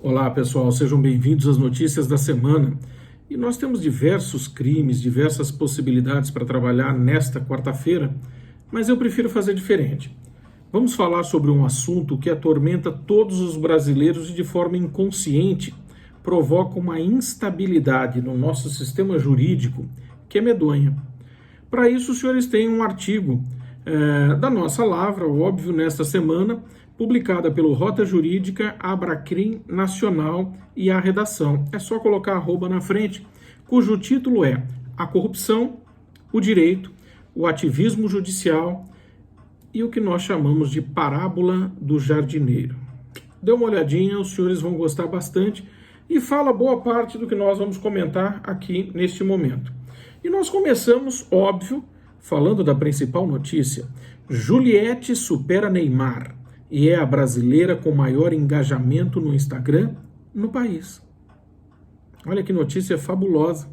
Olá pessoal, sejam bem-vindos às notícias da semana. E nós temos diversos crimes, diversas possibilidades para trabalhar nesta quarta-feira, mas eu prefiro fazer diferente. Vamos falar sobre um assunto que atormenta todos os brasileiros e de forma inconsciente provoca uma instabilidade no nosso sistema jurídico que é medonha. Para isso, os senhores têm um artigo da nossa Lavra, óbvio, nesta semana, publicada pelo Rota Jurídica, Abracrim Nacional e a redação. É só colocar @ na frente, cujo título é A Corrupção, o Direito, o Ativismo Judicial e o que nós chamamos de Parábola do Jardineiro. Dê uma olhadinha, os senhores vão gostar bastante e fala boa parte do que nós vamos comentar aqui neste momento. E nós começamos, óbvio, falando da principal notícia. Juliette supera Neymar e é a brasileira com maior engajamento no Instagram no país. Olha que notícia fabulosa.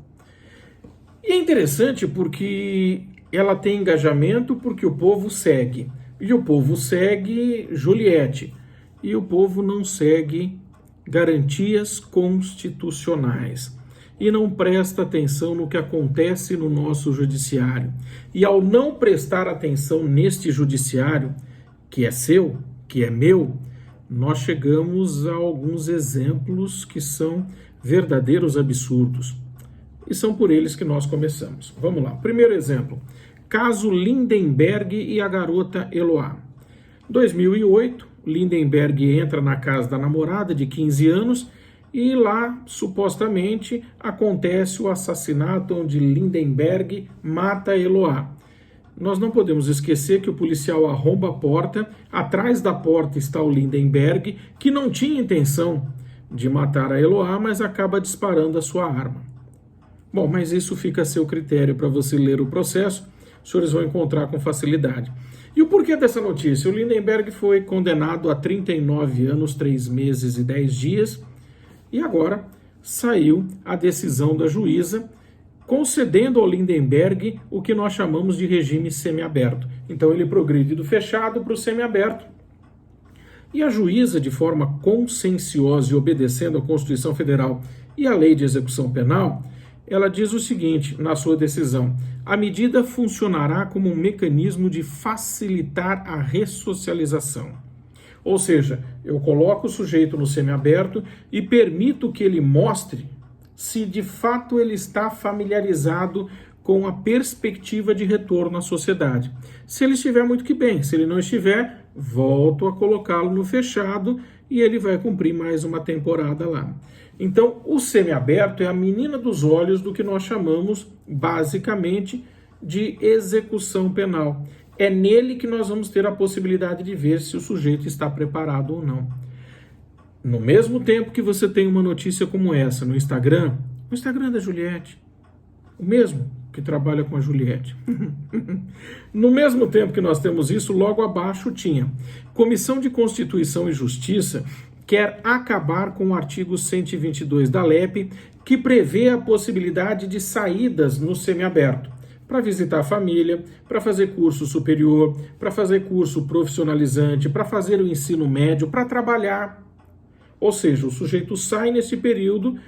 E é interessante porque ela tem engajamento porque o povo segue. E o povo segue Juliette. E o povo não segue garantias constitucionais. E não presta atenção no que acontece no nosso judiciário. E ao não prestar atenção neste judiciário, que é seu, que é meu, nós chegamos a alguns exemplos que são verdadeiros absurdos. E são por eles que nós começamos. Vamos lá. Primeiro exemplo. Caso Lindenberg e a garota Eloá. 2008, Lindenberg entra na casa da namorada de 15 anos e lá, supostamente, acontece o assassinato onde Lindenberg mata Eloá. Nós não podemos esquecer que o policial arromba a porta, atrás da porta está o Lindenberg, que não tinha intenção de matar a Eloá, mas acaba disparando a sua arma. Bom, mas isso fica a seu critério para você ler o processo, os senhores vão encontrar com facilidade. E o porquê dessa notícia? O Lindenberg foi condenado a 39 anos, 3 meses e 10 dias, e agora saiu a decisão da juíza, concedendo ao Lindenberg o que nós chamamos de regime semiaberto. Então ele progride do fechado para o semiaberto. E a juíza, de forma conscienciosa e obedecendo à Constituição Federal e à Lei de Execução Penal, ela diz o seguinte na sua decisão: a medida funcionará como um mecanismo de facilitar a ressocialização. Ou seja, eu coloco o sujeito no semiaberto e permito que ele mostre se de fato ele está familiarizado com a perspectiva de retorno à sociedade. Se ele estiver, muito que bem. Se ele não estiver, volto a colocá-lo no fechado e ele vai cumprir mais uma temporada lá. Então, o semiaberto é a menina dos olhos do que nós chamamos, basicamente, de execução penal. É nele que nós vamos ter a possibilidade de ver se o sujeito está preparado ou não. No mesmo tempo que você tem uma notícia como essa no Instagram, o Instagram da Juliette, o mesmo que trabalha com a Juliette. No mesmo tempo que nós temos isso, logo abaixo tinha: Comissão de Constituição e Justiça quer acabar com o artigo 122 da LEP, que prevê a possibilidade de saídas no semiaberto, para visitar a família, para fazer curso superior, para fazer curso profissionalizante, para fazer o ensino médio, para trabalhar. Ou seja, o sujeito sai nesse período,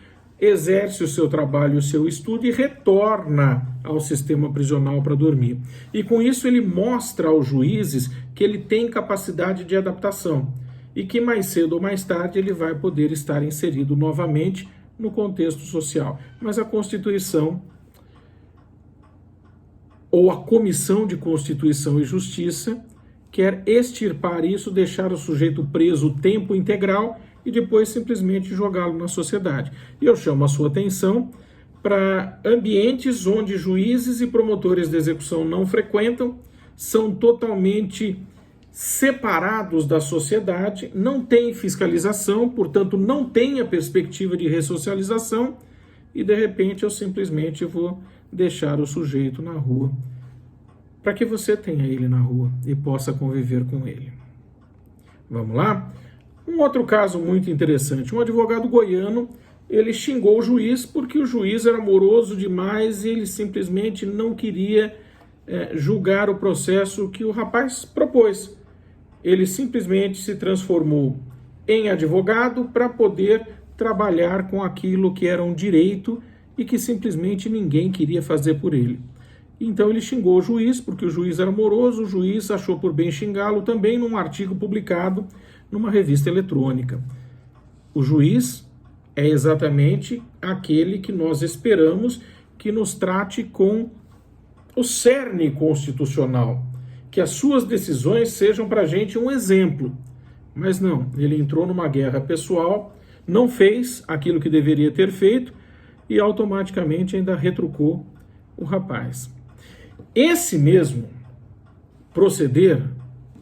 exerce o seu trabalho, o seu estudo e retorna ao sistema prisional para dormir. E com isso ele mostra aos juízes que ele tem capacidade de adaptação e que mais cedo ou mais tarde ele vai poder estar inserido novamente no contexto social. Mas a Constituição, ou a Comissão de Constituição e Justiça, quer extirpar isso, deixar o sujeito preso tempo integral e depois simplesmente jogá-lo na sociedade. E eu chamo a sua atenção para ambientes onde juízes e promotores de execução não frequentam, são totalmente separados da sociedade, não tem fiscalização, portanto não tem a perspectiva de ressocialização e de repente eu simplesmente vou deixar o sujeito na rua para que você tenha ele na rua e possa conviver com ele. Vamos lá? Um outro caso muito interessante, um advogado goiano, ele xingou o juiz porque o juiz era moroso demais e ele simplesmente não queria julgar o processo que o rapaz propôs. Ele simplesmente se transformou em advogado para poder trabalhar com aquilo que era um direito e que simplesmente ninguém queria fazer por ele. Então ele xingou o juiz, porque o juiz era moroso, o juiz achou por bem xingá-lo também num artigo publicado numa revista eletrônica. O juiz é exatamente aquele que nós esperamos que nos trate com o cerne constitucional, que as suas decisões sejam para a gente um exemplo. Mas não, ele entrou numa guerra pessoal, não fez aquilo que deveria ter feito e automaticamente ainda retrucou o rapaz. Esse mesmo proceder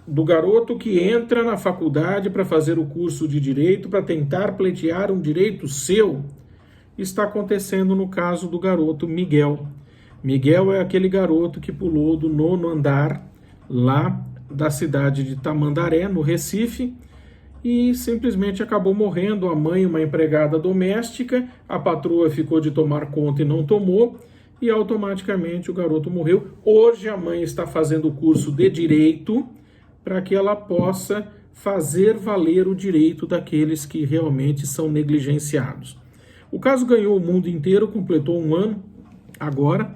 do garoto que entra na faculdade para fazer o curso de direito, para tentar pleitear um direito seu, está acontecendo no caso do garoto Miguel. Miguel é aquele garoto que pulou do 9º andar, lá da cidade de Tamandaré, no Recife, e simplesmente acabou morrendo. A mãe, uma empregada doméstica, a patroa ficou de tomar conta e não tomou, e automaticamente o garoto morreu. Hoje a mãe está fazendo o curso de direito para que ela possa fazer valer o direito daqueles que realmente são negligenciados. O caso ganhou o mundo inteiro, completou 1 ano agora,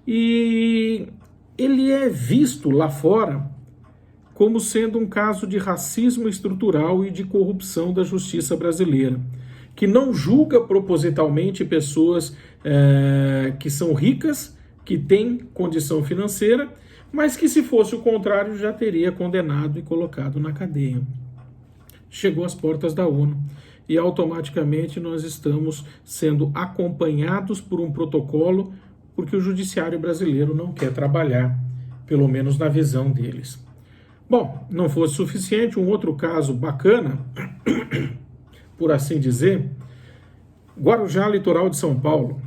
e ele é visto lá fora como sendo um caso de racismo estrutural e de corrupção da justiça brasileira, que não julga propositalmente pessoas que são ricas, que têm condição financeira, mas que, se fosse o contrário, já teria condenado e colocado na cadeia. Chegou às portas da ONU e automaticamente nós estamos sendo acompanhados por um protocolo, porque o judiciário brasileiro não quer trabalhar, pelo menos na visão deles. Bom, não fosse suficiente, um outro caso bacana, por assim dizer, Guarujá, litoral de São Paulo.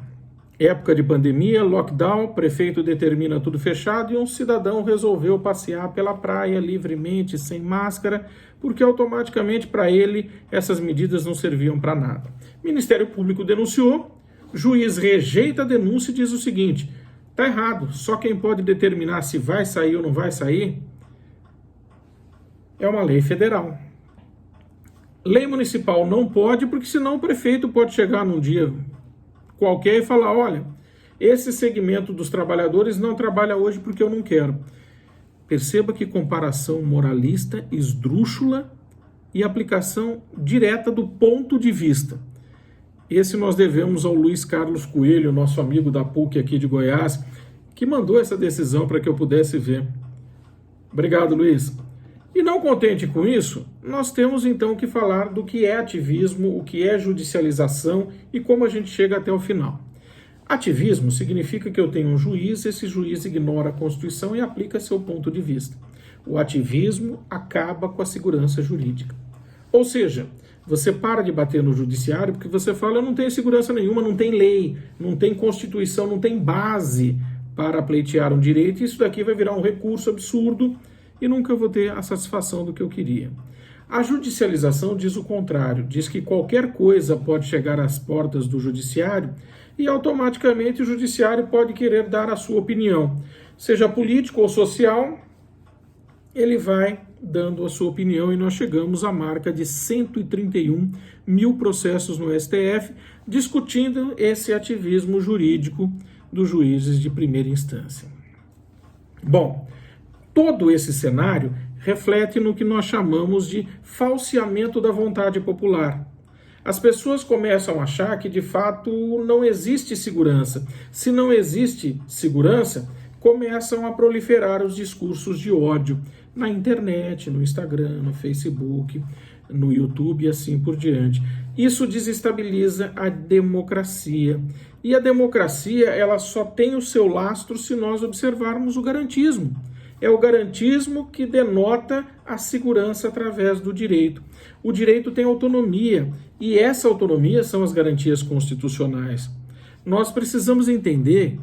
Época de pandemia, lockdown, prefeito determina tudo fechado e um cidadão resolveu passear pela praia livremente, sem máscara, porque automaticamente para ele essas medidas não serviam para nada. Ministério Público denunciou, juiz rejeita a denúncia e diz o seguinte: está errado, só quem pode determinar se vai sair ou não vai sair é uma lei federal. Lei municipal não pode, porque senão o prefeito pode chegar num dia qualquer e falar: olha, esse segmento dos trabalhadores não trabalha hoje porque eu não quero. Perceba que comparação moralista, esdrúxula e aplicação direta do ponto de vista. Esse nós devemos ao Luiz Carlos Coelho, nosso amigo da PUC aqui de Goiás, que mandou essa decisão para que eu pudesse ver. Obrigado, Luiz. E não contente com isso, nós temos então que falar do que é ativismo, o que é judicialização e como a gente chega até o final. Ativismo significa que eu tenho um juiz, esse juiz ignora a Constituição e aplica seu ponto de vista. O ativismo acaba com a segurança jurídica. Ou seja, você para de bater no judiciário porque você fala: eu não tenho segurança nenhuma, não tem lei, não tem Constituição, não tem base para pleitear um direito, e isso daqui vai virar um recurso absurdo e nunca vou ter a satisfação do que eu queria. A judicialização diz o contrário, diz que qualquer coisa pode chegar às portas do judiciário e automaticamente o judiciário pode querer dar a sua opinião. Seja político ou social, ele vai dando a sua opinião e nós chegamos à marca de 131 mil processos no STF discutindo esse ativismo jurídico dos juízes de primeira instância. Bom, todo esse cenário reflete no que nós chamamos de falseamento da vontade popular. As pessoas começam a achar que, de fato, não existe segurança. Se não existe segurança, começam a proliferar os discursos de ódio na internet, no Instagram, no Facebook, no YouTube e assim por diante. Isso desestabiliza a democracia. E a democracia, ela só tem o seu lastro se nós observarmos o garantismo. É o garantismo que denota a segurança através do direito. O direito tem autonomia, e essa autonomia são as garantias constitucionais. Nós precisamos entender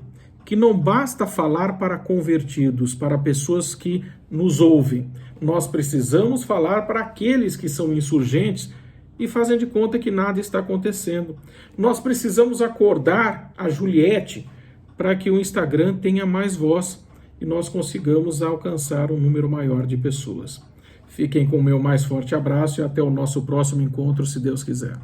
que não basta falar para convertidos, para pessoas que nos ouvem. Nós precisamos falar para aqueles que são insurgentes e fazem de conta que nada está acontecendo. Nós precisamos acordar a Juliette para que o Instagram tenha mais voz e nós consigamos alcançar um número maior de pessoas. Fiquem com o meu mais forte abraço e até o nosso próximo encontro, se Deus quiser.